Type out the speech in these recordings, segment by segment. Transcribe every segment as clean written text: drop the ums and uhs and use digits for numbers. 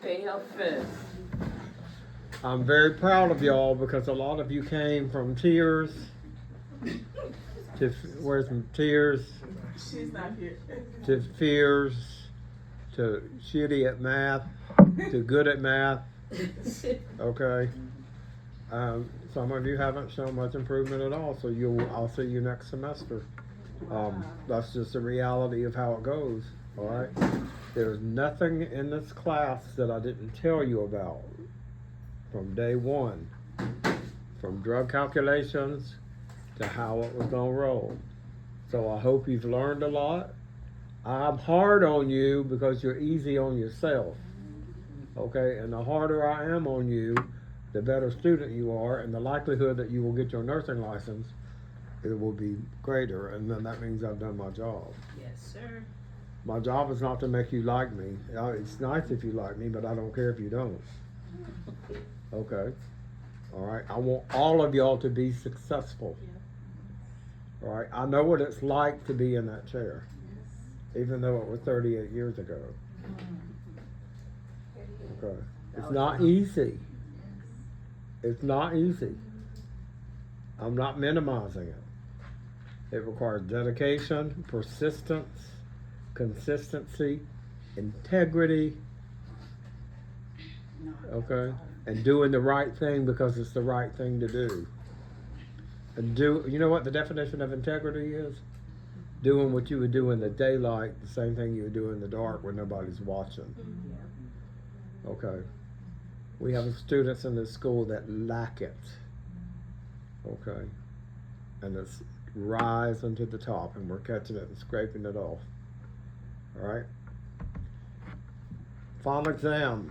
Pay help first. I'm very proud of y'all because a lot of you came from tears to where's some tears She's not here. to fears to shitty at math to good at math. Okay. Some of you haven't shown much improvement at all, so I'll see you next semester. That's just the reality of how it goes. All right. There's nothing in this class that I didn't tell you about from day one, from drug calculations to how it was gonna roll. So I hope you've learned a lot. I'm hard on you because you're easy on yourself. Okay, and the harder I am on you, the better student you are, and the likelihood that you will get your nursing license, it will be greater, and then that means I've done my job. Yes, sir. My job is not to make you like me. It's nice if you like me, but I don't care if you don't. Okay? All right? I want all of y'all to be successful. All right? I know what it's like to be in that chair, even though it was 38 years ago. Okay? It's not easy. It's not easy. I'm not minimizing it. It requires dedication, persistence, consistency, integrity, okay, and doing the right thing because it's the right thing to do. And you know what the definition of integrity is? Doing what you would do in the daylight, the same thing you would do in the dark when nobody's watching. Okay. We have students in this school that lack it. Okay. And it's rising to the top, and we're catching it and scraping it off. All right. Final exam.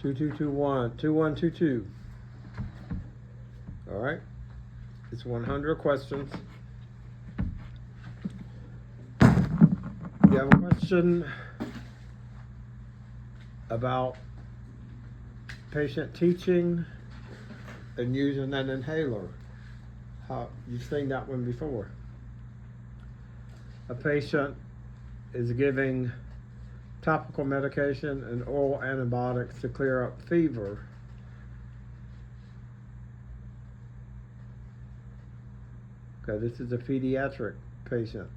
Two, 2122. All right. It's 100 questions. You have a question about patient teaching and using an inhaler. How you've seen that one before. A patient is giving topical medication and oral antibiotics to clear up fever. Okay, this is a pediatric patient.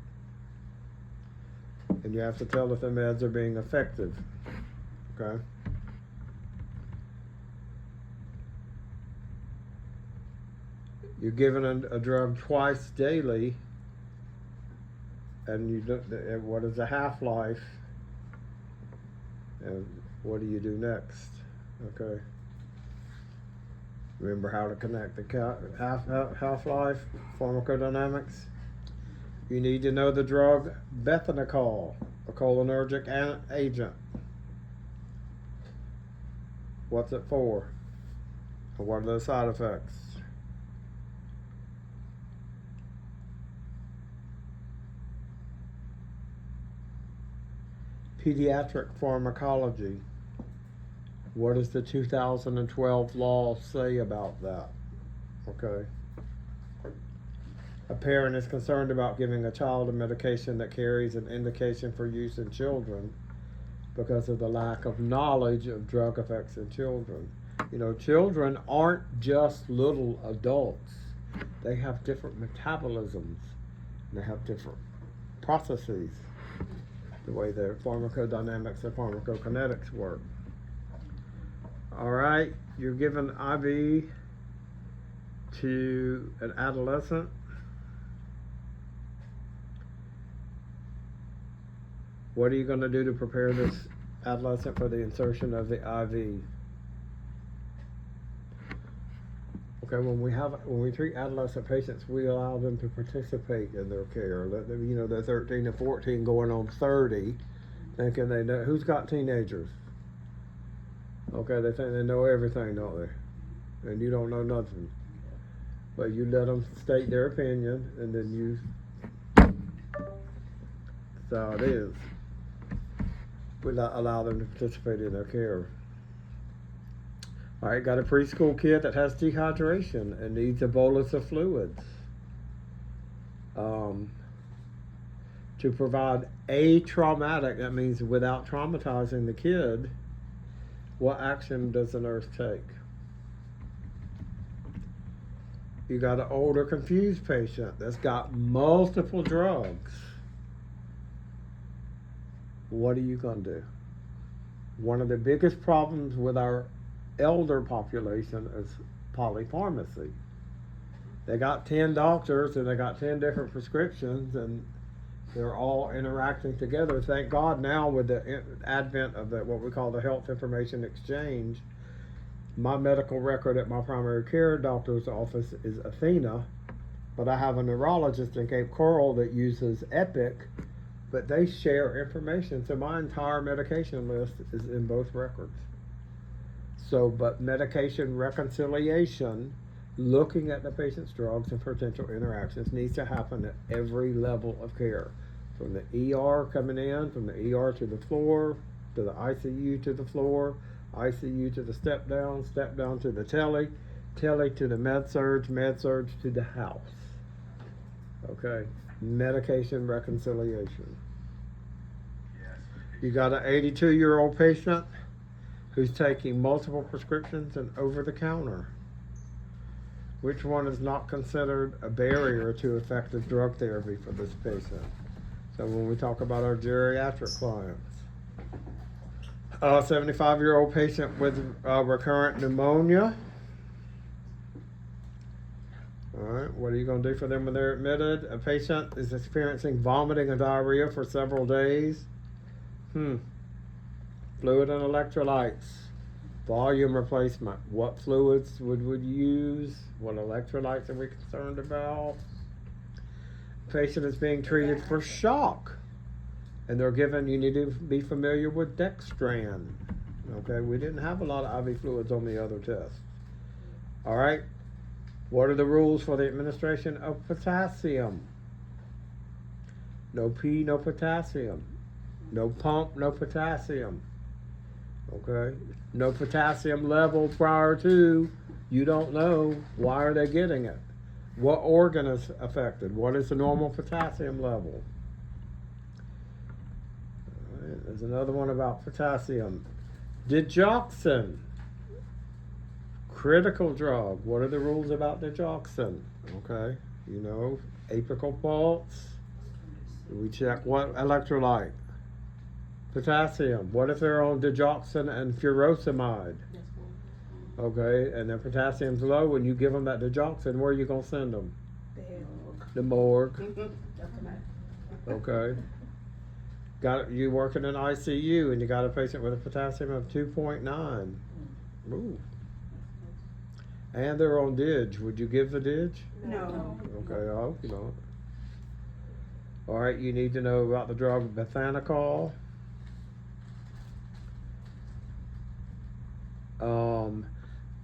And you have to tell if the meds are being effective. Okay? You're given a drug twice daily, and you do, what is the half-life, and what do you do next? Okay. Remember how to connect the half-life, pharmacodynamics. You need to know the drug Bethanacol, a cholinergic agent. What's it for? And what are the side effects? Pediatric pharmacology. What does the 2012 law say about that? Okay. A parent is concerned about giving a child a medication that carries an indication for use in children because of the lack of knowledge of drug effects in children. You know, children aren't just little adults. They have different metabolisms. They have different processes, the way their pharmacodynamics and pharmacokinetics work. All right, you're given IV to an adolescent. What are you going to do to prepare this adolescent for the insertion of the IV? Okay, when we treat adolescent patients, we allow them to participate in their care. Let them, they're 13 to 14 going on 30, thinking they know. Who's got teenagers? Okay, they think they know everything, don't they? And you don't know nothing. But you let them state their opinion, and then that's how it is. We allow them to participate in their care. All right, got a preschool kid that has dehydration and needs a bolus of fluids. to provide atraumatic, that means without traumatizing the kid, what action does the nurse take? You got an older confused patient that's got multiple drugs. What are you going to do? One of the biggest problems with our elder population is polypharmacy. They got 10 doctors and they got 10 different prescriptions and they're all interacting together. Thank God now with the advent of what we call the health information exchange, my medical record at my primary care doctor's office is Athena, but I have a neurologist in Cape Coral that uses Epic, but they share information. So my entire medication list is in both records. So, but medication reconciliation, looking at the patient's drugs and potential interactions, needs to happen at every level of care. From the ER coming in, from the ER to the floor, to the ICU to the floor, ICU to the step down to the tele to the med-surg to the house. Okay, medication reconciliation. You got an 82-year-old patient who's taking multiple prescriptions and over the counter. Which one is not considered a barrier to effective drug therapy for this patient? So when we talk about our geriatric clients, a 75-year-old patient with recurrent pneumonia. All right, what are you going to do for them when they're admitted? A patient is experiencing vomiting and diarrhea for several days. Fluid and electrolytes. Volume replacement. What fluids would we use? What electrolytes are we concerned about? Patient is being treated for shock. And they're given, you need to be familiar with Dextran. Okay, we didn't have a lot of IV fluids on the other tests. All right, what are the rules for the administration of potassium? No P, no potassium. No pump, no potassium. Okay, no potassium level prior to, you don't know, why are they getting it? What organ is affected? What is the normal potassium level? There's another one about potassium. Digoxin, critical drug. What are the rules about digoxin? Okay, you know, apical pulse. We check what electrolyte. Potassium. What if they're on digoxin and furosemide? Okay, and their potassium's low. When you give them that digoxin, where are you gonna send them? The morgue. Okay. Got you working in ICU and you got a patient with a potassium of 2.9. Ooh. And they're on DIG. Would you give the DIG? No. Okay, I hope you don't. All right, you need to know about the drug bethanechol.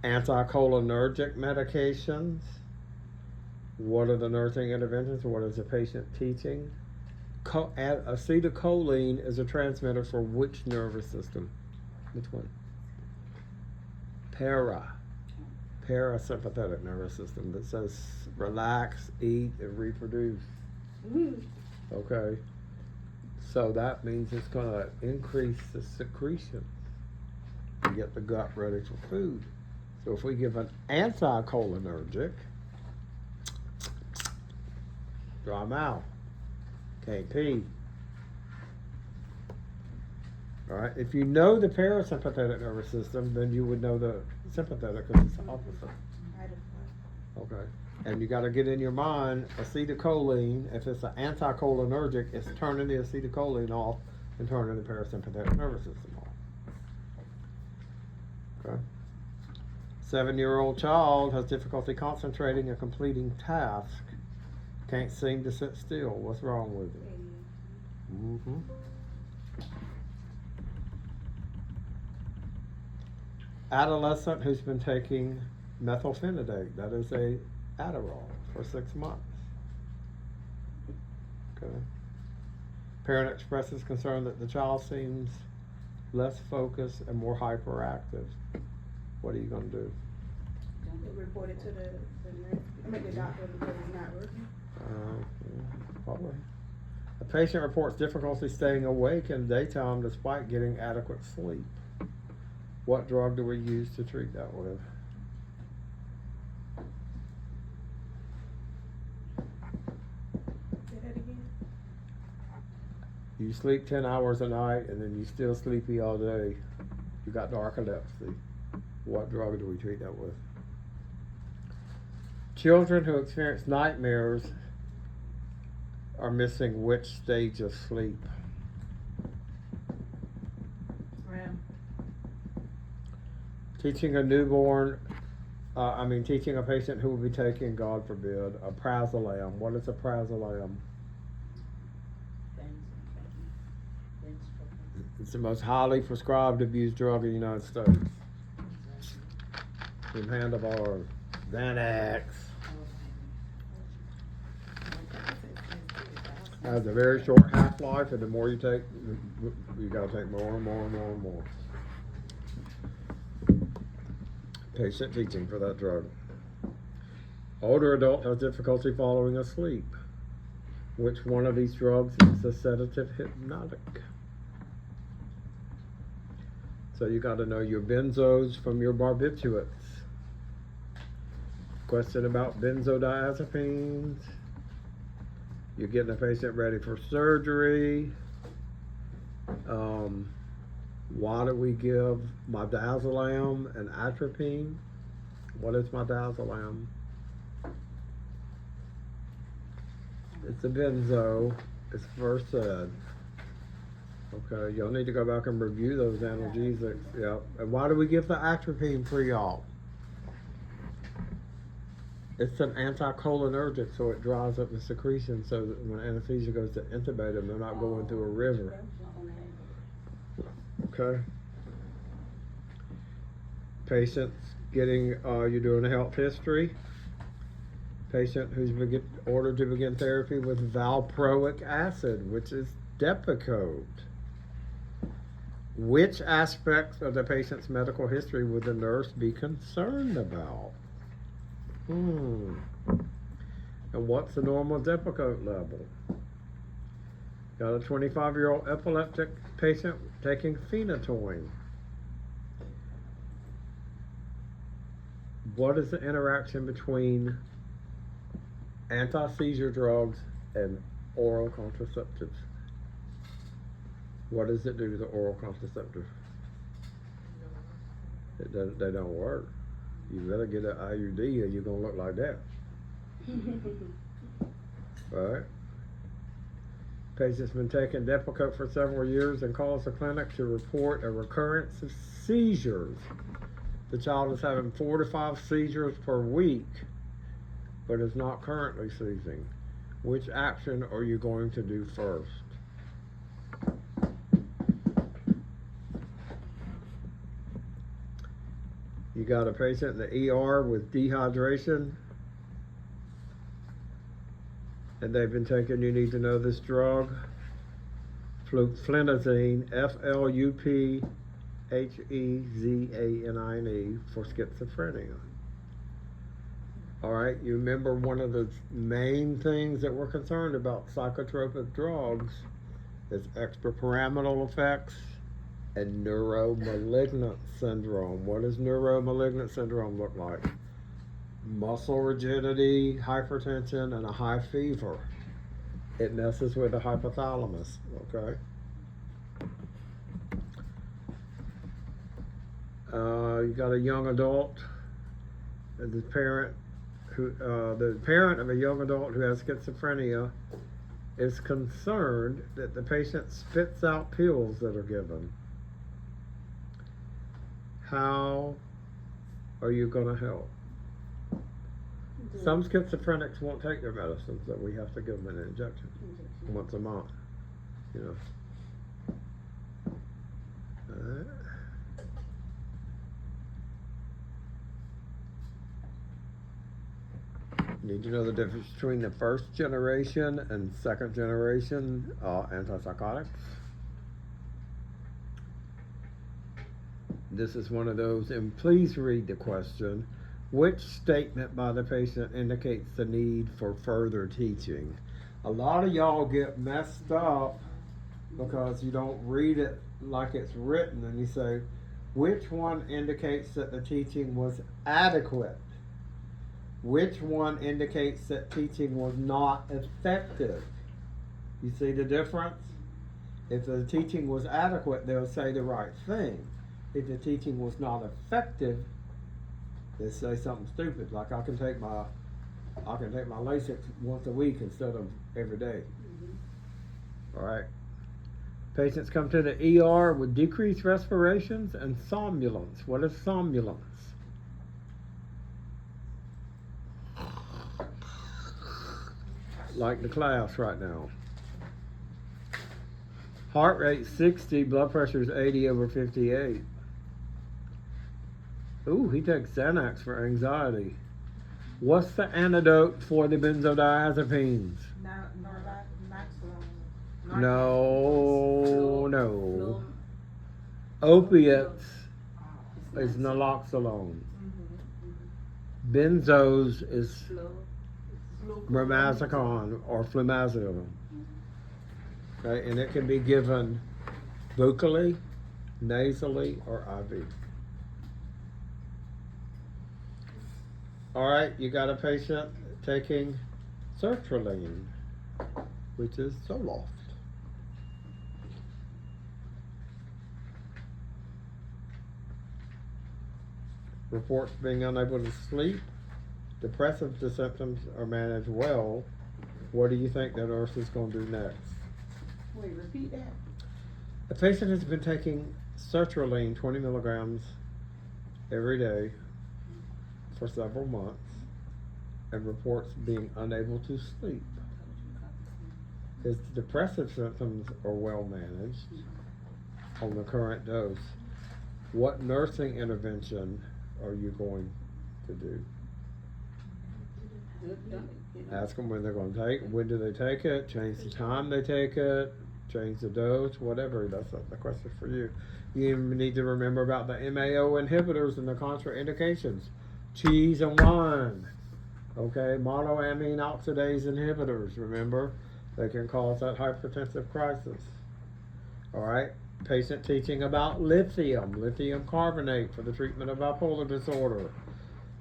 Anticholinergic medications. What are the nursing interventions? What is the patient teaching? Acetylcholine is a transmitter for which nervous system? Which one? Parasympathetic nervous system that says relax, eat, and reproduce. Okay. So that means it's going to increase the secretion to get the gut ready for food. So if we give an anticholinergic, dry mouth, can't pee. All right. If you know the parasympathetic nervous system, then you would know the sympathetic because it's the opposite. Okay. And you got to get in your mind acetylcholine. If it's an anticholinergic, it's turning the acetylcholine off and turning the parasympathetic nervous system off. Okay. 7-year-old child has difficulty concentrating and completing tasks. Can't seem to sit still. What's wrong with it? Adolescent who's been taking methylphenidate, that is a Adderall, for 6 months. Okay. Parent expresses concern that the child seems less focused and more hyperactive. What are you going to do? Report it to the nurse. I mean the doctor because it's not working. Yeah, probably. A patient reports difficulty staying awake in daytime despite getting adequate sleep. What drug do we use to treat that with? Say that again. You sleep 10 hours a night and then you still sleepy all day. You got narcolepsy. What drug do we treat that with? Children who experience nightmares are missing which stage of sleep? Ram. Teaching a patient who will be taking, God forbid, a prazolam. What is a prazolam? It's the most highly prescribed abused drug in the United States. From handlebars, Xanax. Has a very short half-life, and the more you take, you gotta take more and more and more and more. Patient teaching for that drug. Older adult has difficulty falling asleep. Which one of these drugs is a sedative hypnotic? So you gotta know your benzos from your barbiturates. Question about benzodiazepines. You're getting a patient ready for surgery. Why do we give midazolam and atropine? What is midazolam? It's a benzo. It's Versed. Okay, you'll need to go back and review those analgesics. Yep. And why do we give the atropine pre-op? It's an anticholinergic, so it dries up the secretion so that when anesthesia goes to intubate them, they're not going through a river. Okay. Patients getting, you're doing a health history. Patient who's ordered to begin therapy with valproic acid, which is Depakote. Which aspects of the patient's medical history would the nurse be concerned about? And what's the normal Depakote level? Got a 25-year-old epileptic patient taking phenytoin. What is the interaction between anti-seizure drugs and oral contraceptives? What does it do to the oral contraceptive? They don't work. You better get an IUD or you're gonna look like that. Right? Patient's been taking Depakote for several years and calls the clinic to report a recurrence of seizures. The child is having 4 to 5 seizures per week, but is not currently seizing. Which action are you going to do first? You got a patient in the ER with dehydration, and they've been taking, you need to know this drug, fluphenazine, fluphenazine, for schizophrenia. All right, you remember one of the main things that we're concerned about psychotropic drugs is extrapyramidal effects and neuromalignant syndrome. What does neuromalignant syndrome look like? Muscle rigidity, hypertension, and a high fever. It messes with the hypothalamus, okay? You got a young adult, and the parent of a young adult who has schizophrenia is concerned that the patient spits out pills that are given. How are you going to help? Some schizophrenics won't take their medicines, so we have to give them an injection once a month, you know. You need to know the difference between the first generation and second generation antipsychotics. This is one of those, and please read the question. Which statement by the patient indicates the need for further teaching? A lot of y'all get messed up because you don't read it like it's written, and you say, which one indicates that the teaching was adequate? Which one indicates that teaching was not effective? You see the difference? If the teaching was adequate, they'll say the right thing. If the teaching was not effective, they say something stupid, like I can take my Lasix once a week instead of every day. All right. Patients come to the ER with decreased respirations and somnolence. What is somnolence? Like the class right now. Heart rate 60, blood pressure is 80/58. Ooh, he takes Xanax for anxiety. What's the antidote for the benzodiazepines? No. Opiates is naloxone. Benzos is bromazepine or flumazenil. Okay, and it can be given buccally, nasally, or IV. All right, you got a patient taking sertraline, which is Zoloft. Reports being unable to sleep. Depressive symptoms are managed well. What do you think the nurse is going to do next? Wait, repeat that. The patient has been taking sertraline 20 milligrams every day for several months and reports being unable to sleep. His depressive symptoms are well managed on the current dose. What nursing intervention are you going to do? Ask them when they're going to take it. When do they take it? Change the time they take it. Change the dose. Whatever. That's the question for you. You even need to remember about the MAO inhibitors and the contraindications. Cheese and wine. Okay. Monoamine oxidase inhibitors. Remember, they can cause that hypertensive crisis. All right. Patient teaching about lithium carbonate for the treatment of bipolar disorder.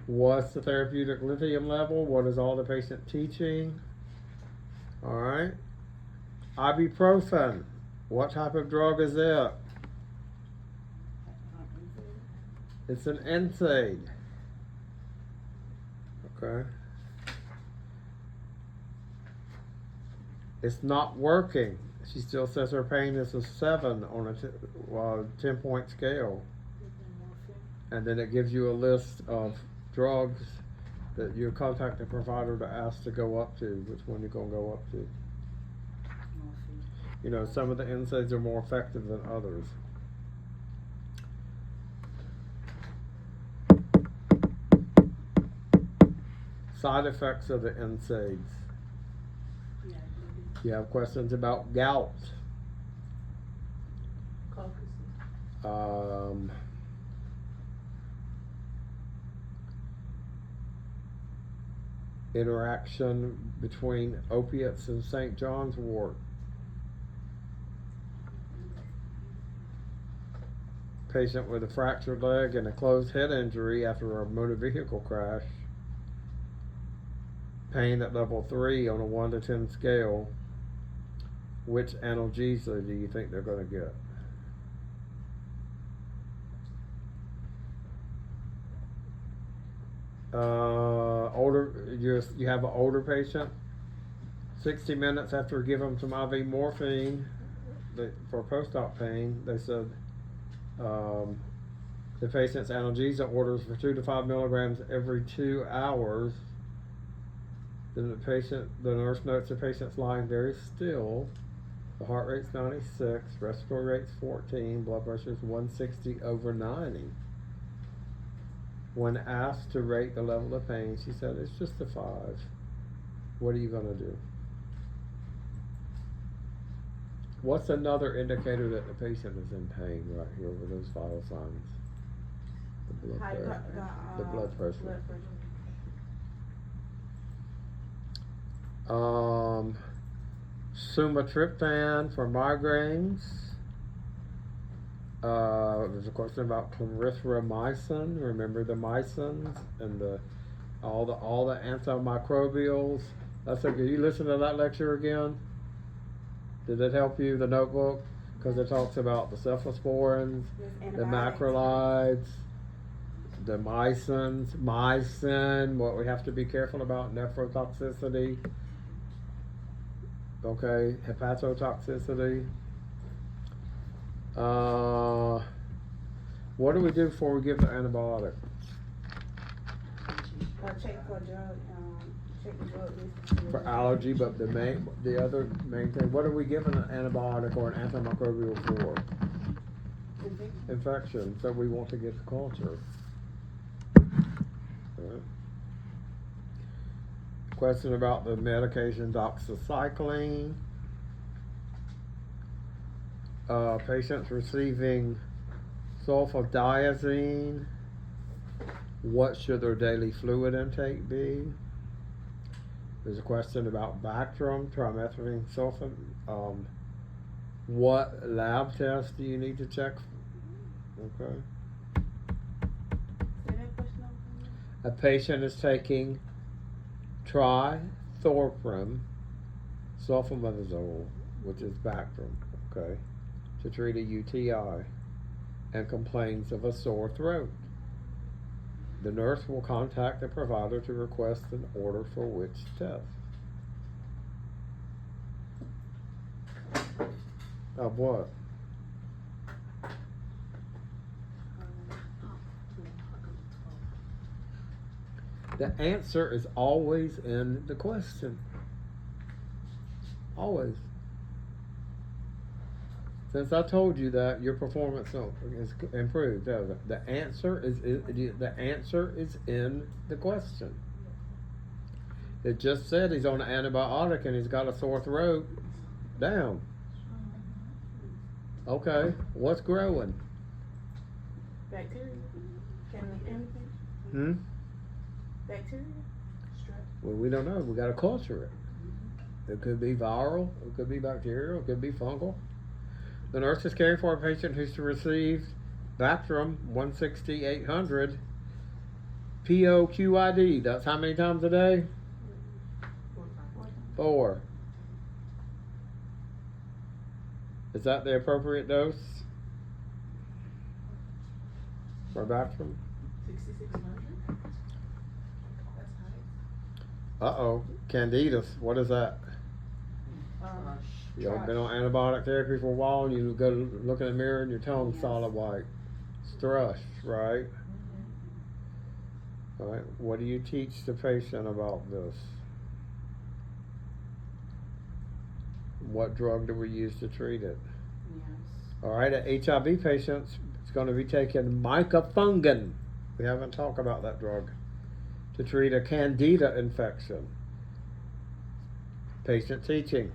What's the therapeutic lithium level? What is all the patient teaching? All right. Ibuprofen. What type of drug is it? It's an NSAID. Okay. It's not working. She still says her pain is a 7 on a 10-point scale. And then it gives you a list of drugs that you contact the provider to ask to go up to, which one you're going to go up to. You know, some of the NSAIDs are more effective than others. Side effects of the NSAIDs. You have questions about gout. Interaction between opiates and St. John's wort. Patient with a fractured leg and a closed head injury after a motor vehicle crash. Pain at level 3 on a 1 to 10 scale. Which analgesia do you think they're going to get? You have an older patient. 60 minutes after give them some IV morphine for post-op pain, they said the patient's analgesia orders for 2 to 5 milligrams every 2 hours. Then the nurse notes the patient's lying very still. The heart rate's 96, respiratory rate's 14, blood pressure's 160/90. When asked to rate the level of pain, she said, it's just a 5. What are you going to do? What's another indicator that the patient is in pain right here with those vital signs? The blood pressure. The blood pressure. sumatriptan for migraines. There's a question about clarithromycin. Remember the mycins and all the antimicrobials. That's okay. You listen to that lecture again. Did it help you? The notebook, because it talks about the cephalosporins, the macrolides, the mycin, what we have to be careful about, nephrotoxicity. Okay, hepatotoxicity. What do we do before we give the antibiotic? Check for drug, check the drug list. For allergy, but the other main thing, what are we giving an antibiotic or an antimicrobial for? Infection. So we want to get the culture. Right. Question about the medication doxycycline. Patients receiving sulfadiazine. What should their daily fluid intake be? There's a question about Bactrim, trimethylene sulfate. What lab test do you need to check? Okay. Say that question over. A patient is taking trythorprim, sulfamazole, which is Bactrim, okay, to treat a UTI, and complains of a sore throat. The nurse will contact the provider to request an order for which test. Of what? The answer is always in the question. Always. Since I told you that, your performance is improved. The answer is in the question. It just said he's on an antibiotic and he's got a sore throat. Down. Okay, what's growing? Bacteria. Can we anything? Bacteria. Well, we don't know. We got to culture it. It could be viral. It could be bacterial. It could be fungal. The nurse is caring for a patient who's to receive Bactrim 160-800 POQID. That's how many times a day? 4. Is that the appropriate dose for Bactrim? 6,600? That's nice. Uh-oh. Candidus. What is that? You ever been on antibiotic therapy for a while and you go to look in the mirror and your tongue's solid white? It's thrush, right? All right. What do you teach the patient about this? What drug do we use to treat it? Yes. All right. HIV patients, it's going to be taking micafungin. We haven't talked about that drug. To treat a candida infection. Patient teaching.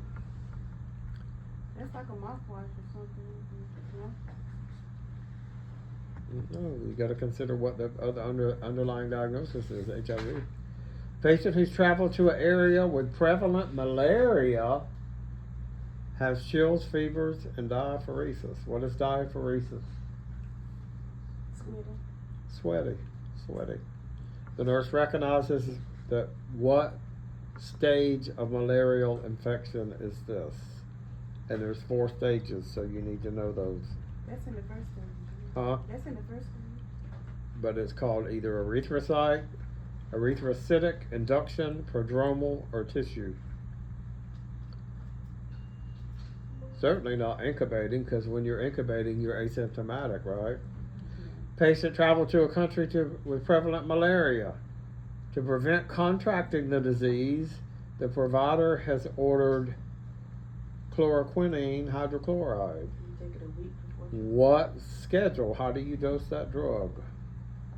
That's like a mouthwash or something. No? No, you got to consider what the other underlying diagnosis is, HIV. Patient who's traveled to an area with prevalent malaria has chills, fevers, and diaphoresis. What is diaphoresis? Sweaty. The nurse recognizes that what stage of malarial infection is this? And there's 4 stages, so you need to know those. That's in the first stage. Huh? That's in the first stage. But it's called either erythrocyte, erythrocytic, induction, prodromal, or tissue. Certainly not incubating, because when you're incubating, you're asymptomatic, right? Patient traveled to a country with prevalent malaria. To prevent contracting the disease, the provider has ordered chloroquine hydrochloride. You take it a week before. What schedule? How do you dose that drug?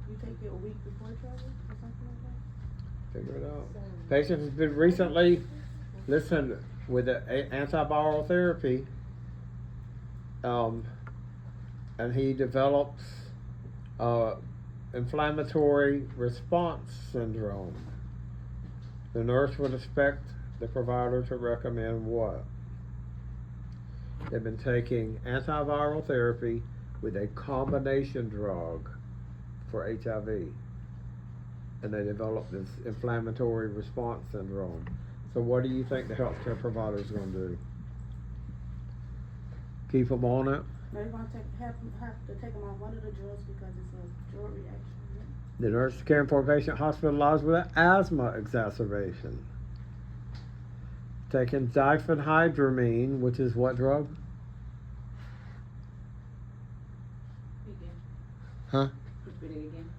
You take it a week before travel or something like that. Figure it out. Patient has been recently, listen, with the antiviral therapy, and he develops inflammatory response syndrome. The nurse would expect the provider to recommend what? They've been taking antiviral therapy with a combination drug for HIV. And they developed this inflammatory response syndrome. So what do you think the healthcare provider's gonna do? Keep them on it? They're gonna have to take them off one of the drugs because it's a drug reaction. The nurse caring for a patient hospitalized with an asthma exacerbation. Taking diphenhydramine, which is what drug? Again. Huh? Repeat it again.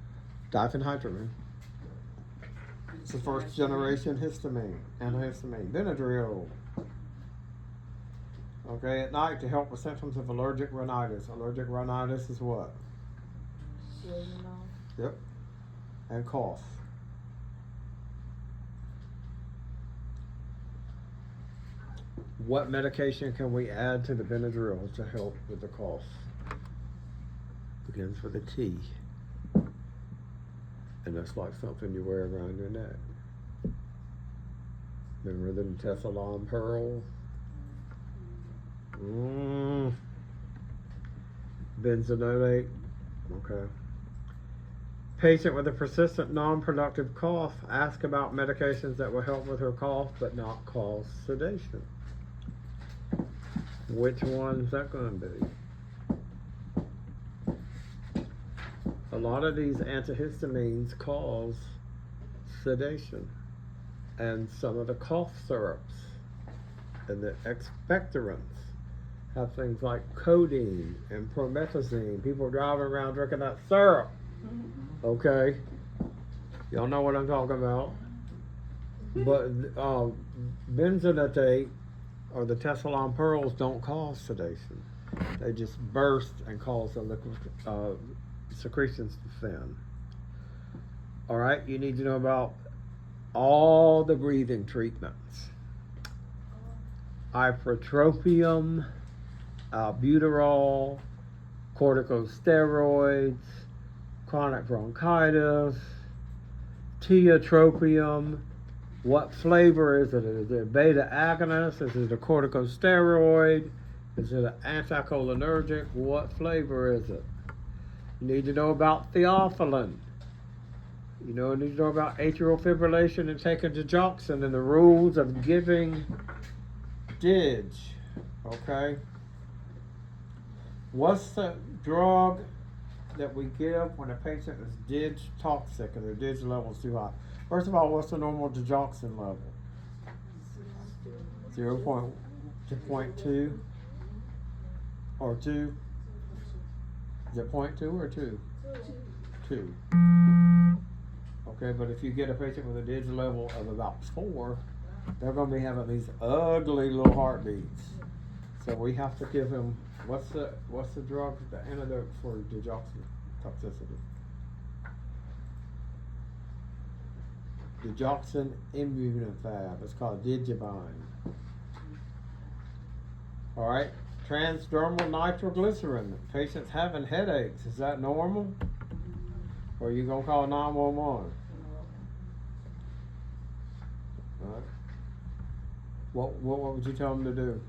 Diphenhydramine. It's the first generation histamine, antihistamine. Benadryl. Okay, at night to help with symptoms of allergic rhinitis. Allergic rhinitis is what? Yep. And cough. What medication can we add to the Benadryl to help with the cough? Begins with a T. And that's like something you wear around your neck. Remember the Tessalon Pearl? Benzoate. Okay. Patient with a persistent non-productive cough. Ask about medications that will help with her cough but not cause sedation. Which one's that going to be? A lot of these antihistamines cause sedation. And some of the cough syrups and the expectorants have things like codeine and promethazine. People driving around drinking that syrup. Okay? Y'all know what I'm talking about. But benzoate or the Tessalon pearls don't cause sedation. They just burst and cause the liquid secretions to thin. Alright, you need to know about all the breathing treatments. Ipratropium, albuterol, corticosteroids, chronic bronchitis, tiotropium. What flavor is it? Is it a beta agonist? Is it a corticosteroid? Is it an anticholinergic? What flavor is it? You need to know about theophylline. You need to know about atrial fibrillation and taking digoxin and the rules of giving dig. Okay? What's the drug that we give when a patient is dig toxic and their dig level is too high? First of all, what's the normal digoxin level? 0.2 or 2? Is it 0.2 or 2? 2. Okay, but if you get a patient with a dig level of about 4, they're going to be having these ugly little heartbeats. So we have to give them, what's the drug, the antidote for digoxin toxicity? Digoxin immunofab. It's called Digivine. Alright, transdermal nitroglycerin. Patients having headaches. Is that normal? Or are you going to call 911? Alright. What would you tell them to do?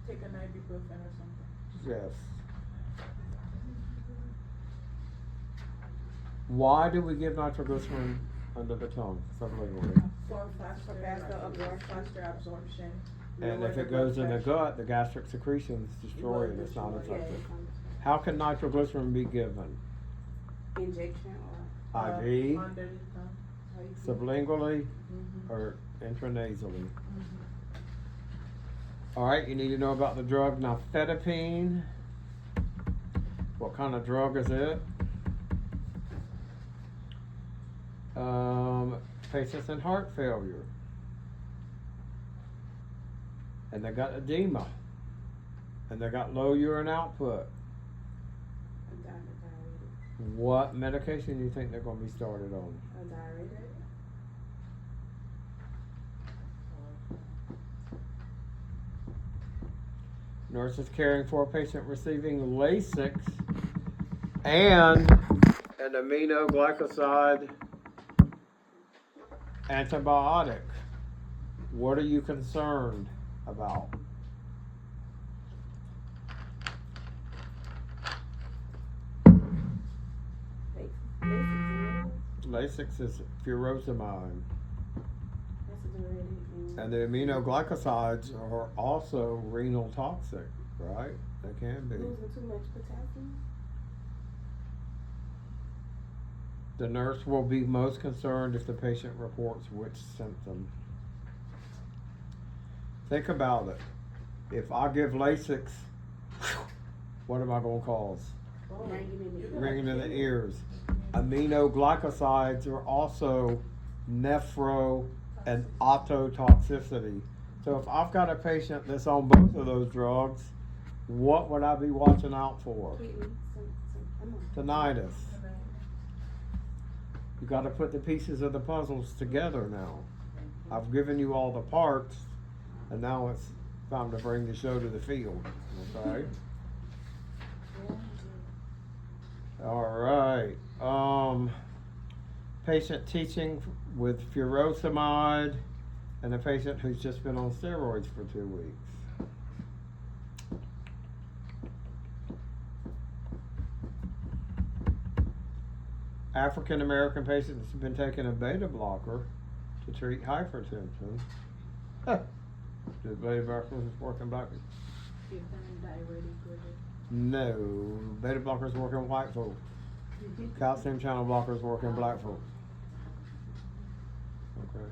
Take an ibuprofen or something. Yes. Why do we give nitroglycerin under the tongue, sublingually? For faster absorption. And if it goes in the gut, the gastric secretions destroy it. It's not effective. How can nitroglycerin be given? Injection IV, Under the tongue. sublingually, or intranasally? Alright, you need to know about the drug nifedipine. What kind of drug is it? Patients in heart failure. And they got edema. And they got low urine output. What medication do you think they're going to be started on? A diuretic. Nurses caring for a patient receiving Lasix and an aminoglycoside antibiotic. What are you concerned about? Lasix is furosemide. That's a diuretic. And the aminoglycosides are also renal toxic, right? They can be. Losing too much potassium. The nurse will be most concerned if the patient reports which symptom. Think about it. If I give Lasix, what am I gonna cause? Ringing in the ears. Aminoglycosides are also nephro and ototoxicity. So if I've got a patient that's on both of those drugs, what would I be watching out for? Kidney. Tinnitus. You gotta put the pieces of the puzzles together now. I've given you all the parts, and now it's time to bring the show to the field, okay? Alright, patient teaching with furosemide and a patient who's just been on steroids for 2 weeks. African American patient that's been taking a beta blocker to treat hypertension. The beta blocker is working black. You're diuretic with it. No, beta blockers work in white folk. Calcium channel blockers work in black folk. Okay.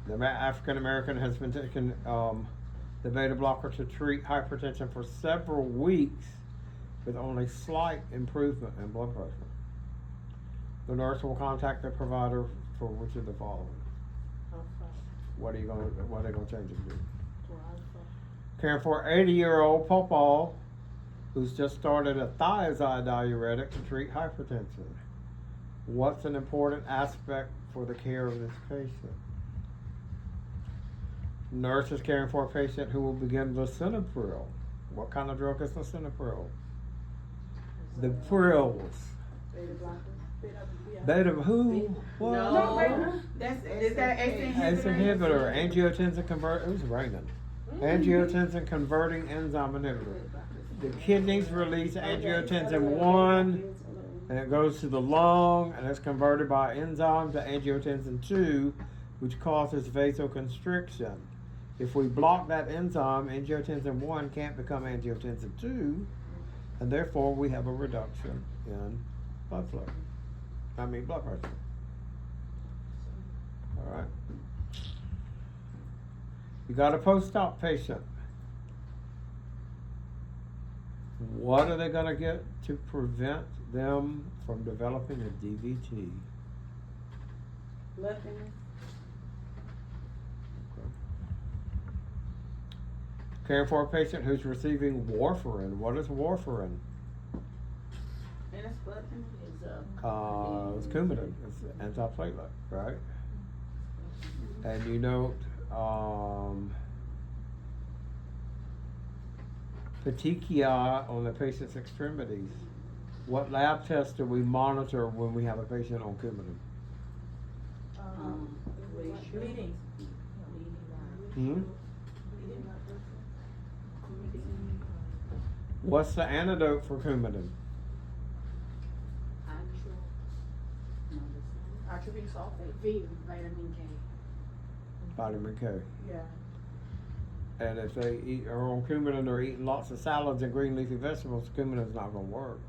The African American has been taking the beta blocker to treat hypertension for several weeks with only slight improvement in blood pressure. The nurse will contact the provider for which of the following. What are they gonna change it to? Caring for 80-year-old Pawpaw who's just started a thiazide diuretic to treat hypertension. What's an important aspect for the care of this patient? Nurse is caring for a patient who will begin lisinopril. What kind of drug is lisinopril? The prills. Beta blocker. Beta who? What? No, beta. Is that ACE inhibitor? ACE inhibitor, angiotensin convert. It was raining. Angiotensin converting enzyme inhibitor. The kidneys release angiotensin 1, and it goes to the lung, and it's converted by enzyme to angiotensin 2, which causes vasoconstriction. If we block that enzyme, angiotensin 1 can't become angiotensin 2, and therefore we have a reduction in blood flow. Blood pressure. All right. You got a post-op patient. What are they going to get to prevent them from developing a DVT? Blood thinners. Okay. Caring for a patient who's receiving warfarin. What is warfarin? And it's blood thinners. It's Coumadin. It's antiplatelet, right? And you note petechia on the patient's extremities. What lab test do we monitor when we have a patient on Coumadin? Bleeding. What's the antidote for Coumadin? Atropine sulfate. Vitamin K. Vitamin K. Yeah. And if they are on Coumadin or eating lots of salads and green leafy vegetables, Coumadin's not going to work.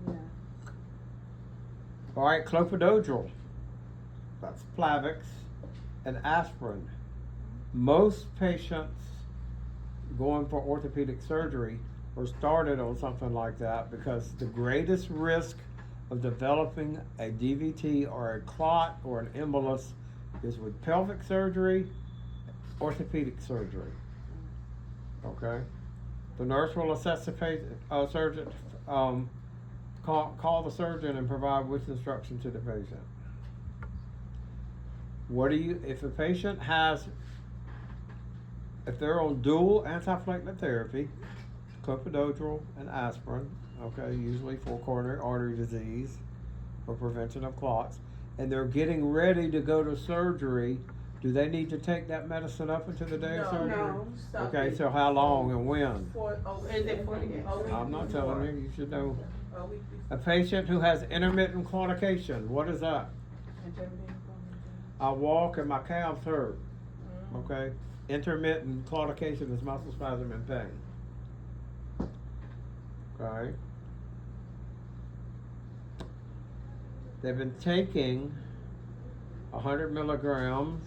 Yeah. All right, clopidogrel. That's Plavix and aspirin. Most patients going for orthopedic surgery are started on something like that because the greatest risk of developing a DVT or a clot or an embolus is with pelvic surgery, orthopedic surgery. Okay? The nurse will assess the surgeon, call the surgeon and provide which instruction to the patient. If a patient if they're on dual antiplatelet therapy, clopidogrel and aspirin, okay, usually for coronary artery disease or prevention of clots, and they're getting ready to go to surgery, do they need to take that medicine up until the day of surgery? No. Stop Okay, it. so how long and when? Is it 40 days? I'm not telling you, you should know. A week A patient who has intermittent claudication, what is that? Intimidating from the I walk and my calves hurt. Mm. Okay? Intermittent claudication is muscle spasm and pain. Okay? They've been taking 100 milligrams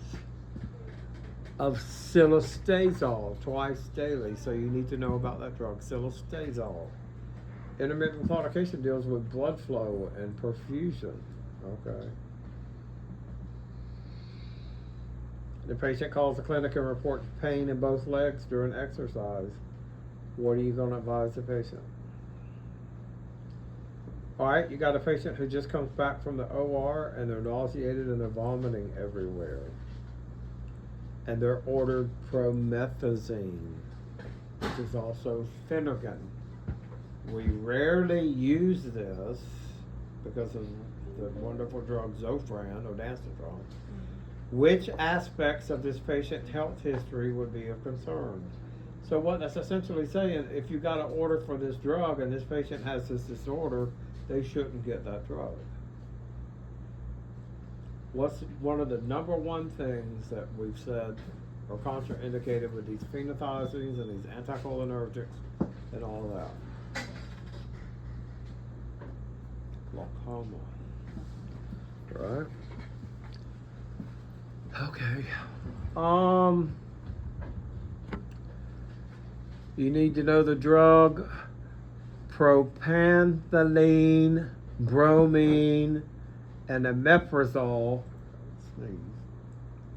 of silostazol twice daily, so you need to know about that drug, silostazol. Intermittent claudication deals with blood flow and perfusion. Okay. The patient calls the clinic and reports pain in both legs during exercise. What are you going to advise the patient? Alright, you got a patient who just comes back from the OR and they're nauseated and they're vomiting everywhere. And they're ordered promethazine, which is also Phenergan. We rarely use this because of the wonderful drug Zofran or Dancetrol. Which aspects of this patient's health history would be of concern? So what that's essentially saying, if you got an order for this drug and this patient has this disorder, they shouldn't get that drug. What's one of the number one things that we've said are contraindicated with these phenothiazines and these anticholinergics and all of that? Glaucoma. Right? Okay. You need to know the drug propanthyline, bromine, and omeprazole. Sneeze.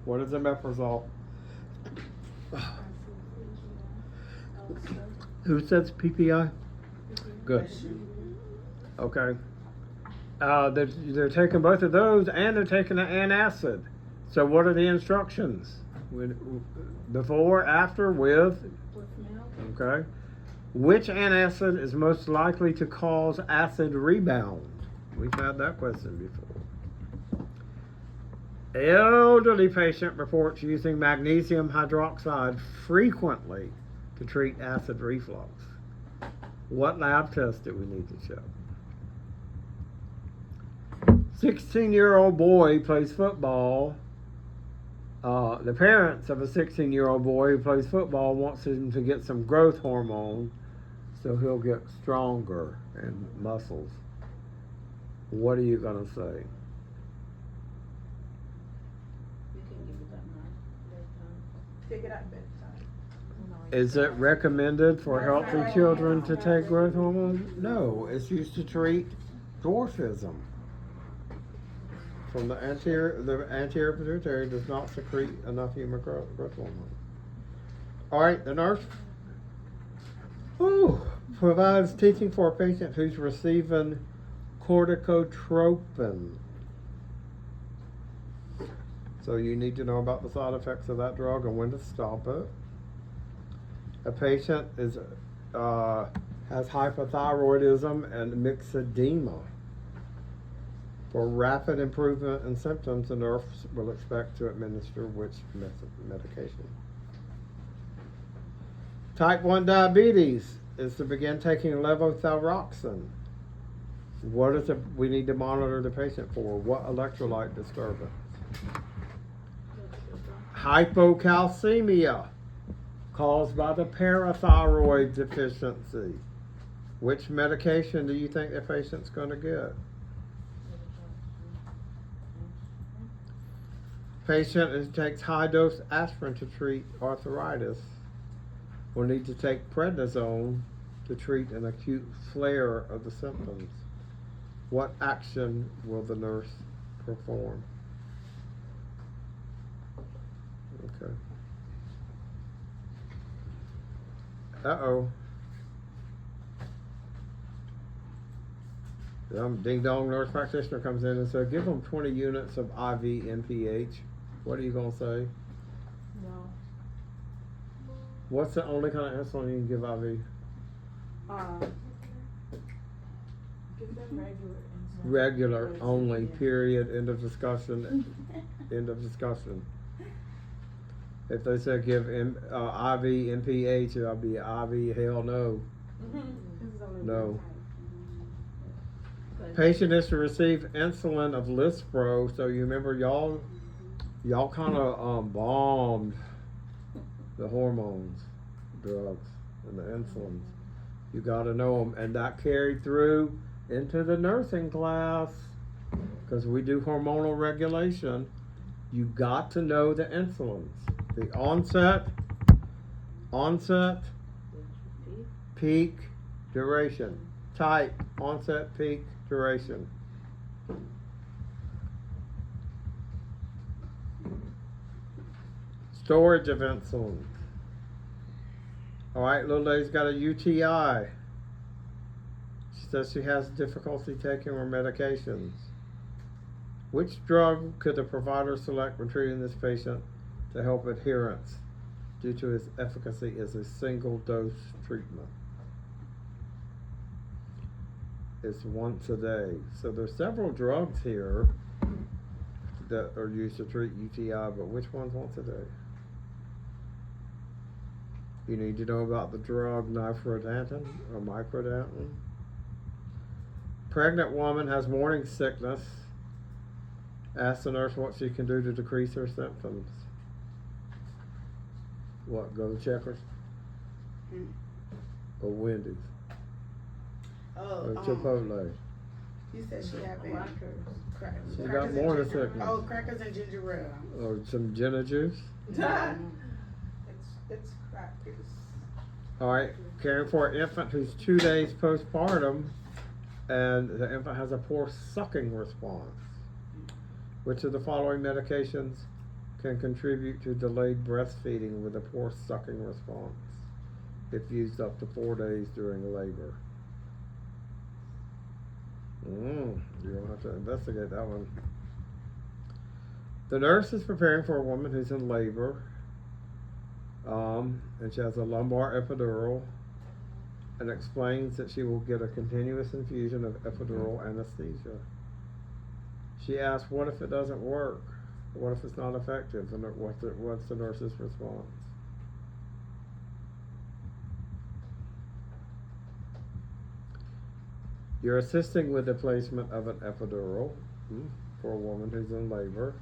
What is omeprazole? Who says PPI? Good. Okay. They're taking both of those, and they're taking an antacid. So what are the instructions? Before, after, with? With milk. Okay. Which antacid is most likely to cause acid rebound? We've had that question before. Elderly patient reports using magnesium hydroxide frequently to treat acid reflux. What lab test do we need to show? 16-year-old boy plays football. The parents of a 16-year-old boy who plays football wants him to get some growth hormone so he'll get stronger and muscles. What are you going to say? You can give it that much, bedtime. Take it at bedtime. Is it recommended for healthy children to take growth hormone? No, it's used to treat dwarfism. From the anterior pituitary does not secrete enough human growth hormone. Alright, the nurse provides teaching for a patient who's receiving corticotropin. So you need to know about the side effects of that drug and when to stop it. A patient has hypothyroidism and myxedema. For rapid improvement in symptoms, the nurse will expect to administer which medication. Type 1 diabetes is to begin taking levothyroxine. What is we need to monitor the patient for? What electrolyte disturbance? Hypocalcemia caused by the parathyroid deficiency. Which medication do you think the patient's going to get? Patient takes high-dose aspirin to treat arthritis will need to take prednisone to treat an acute flare of the symptoms. What action will the nurse perform? Okay. Uh-oh. Some ding-dong nurse practitioner comes in and says, give them 20 units of IV NPH. What are you going to say? No. What's the only kind of insulin you can give IV? Give them regular insulin. Regular only, period, end of discussion, end of discussion. If they say give IV NPH, it'll be IV, hell no. No. Patient is to receive insulin of Lispro, so you remember y'all kinda, bombed the hormones, drugs, and the insulins. You gotta know them, and that carried through into the nursing class, cause we do hormonal regulation. You got to know the insulins. The onset, peak, duration. Type, onset, peak, duration. Storage of insulin. Alright, little lady's got a UTI. She says she has difficulty taking her medications. Which drug could the provider select when treating this patient to help adherence due to its efficacy as a single dose treatment? It's once a day. So there's several drugs here that are used to treat UTI, but which one's once a day? You need to know about the drug nifredacin or microdacin. Pregnant woman has morning sickness. Ask the nurse what she can do to decrease her symptoms. What, go to Checkers? Or Wendy's? Or Chipotle? You said she having crackers. She got morning sickness. Oh, crackers and ginger ale. Or some gin juice? It's crackers. Alright, caring for an infant who's 2 days postpartum and the infant has a poor sucking response. Which of the following medications can contribute to delayed breastfeeding with a poor sucking response if used up to 4 days during labor? You're gonna have to investigate that one. The nurse is preparing for a woman who's in labor, and she has a lumbar epidural, and explains that she will get a continuous infusion of epidural anesthesia. She asks, what if it doesn't work? What if it's not effective? And what's the nurse's response? You're assisting with the placement of an epidural for a woman who's in labor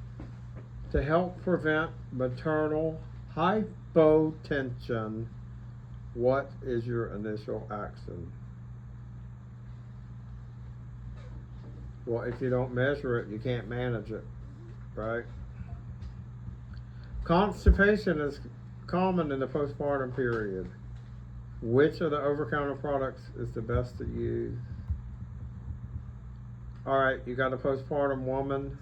to help prevent maternal hypotension. What is your initial action? Well, if you don't measure it, you can't manage it, right? Constipation is common in the postpartum period. Which of the over-the-counter products is the best to use? Alright, you got a postpartum woman,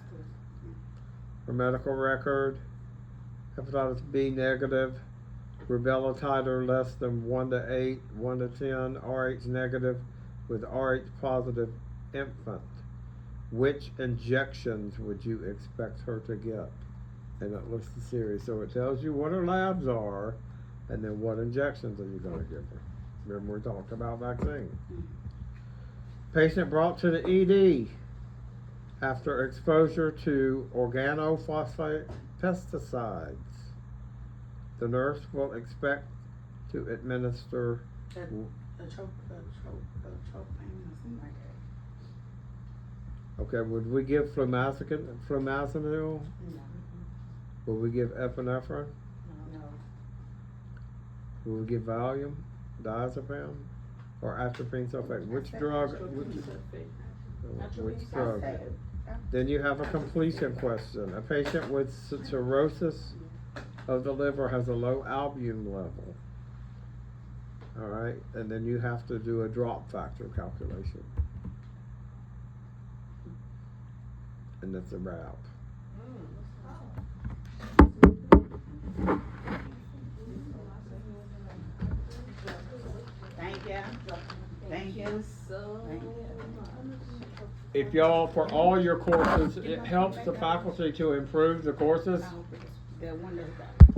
her medical record, hepatitis B negative, rubella titer less than 1 to 8, 1 to 10, Rh negative with Rh positive infant. Which injections would you expect her to get? And it lists the series. So it tells you what her labs are, and then what injections are you going to give her. Remember we talked about vaccines. Patient brought to the ED after exposure to organophosphate pesticides. The nurse will expect to administer A choke pain or something like that. Okay, would we give flumazenil? No. Would we give epinephrine? No. Would we give Valium, diazepam, or atropine sulfate? Which drug? Which drug? Then you have a completion question. A patient with cirrhosis of the liver has a low albumin level. Alright, and then you have to do a drop factor calculation. And that's a wrap. Thank you. Thank you. So Thank you. If y'all, for all your courses, it helps the faculty to improve the courses. The one that's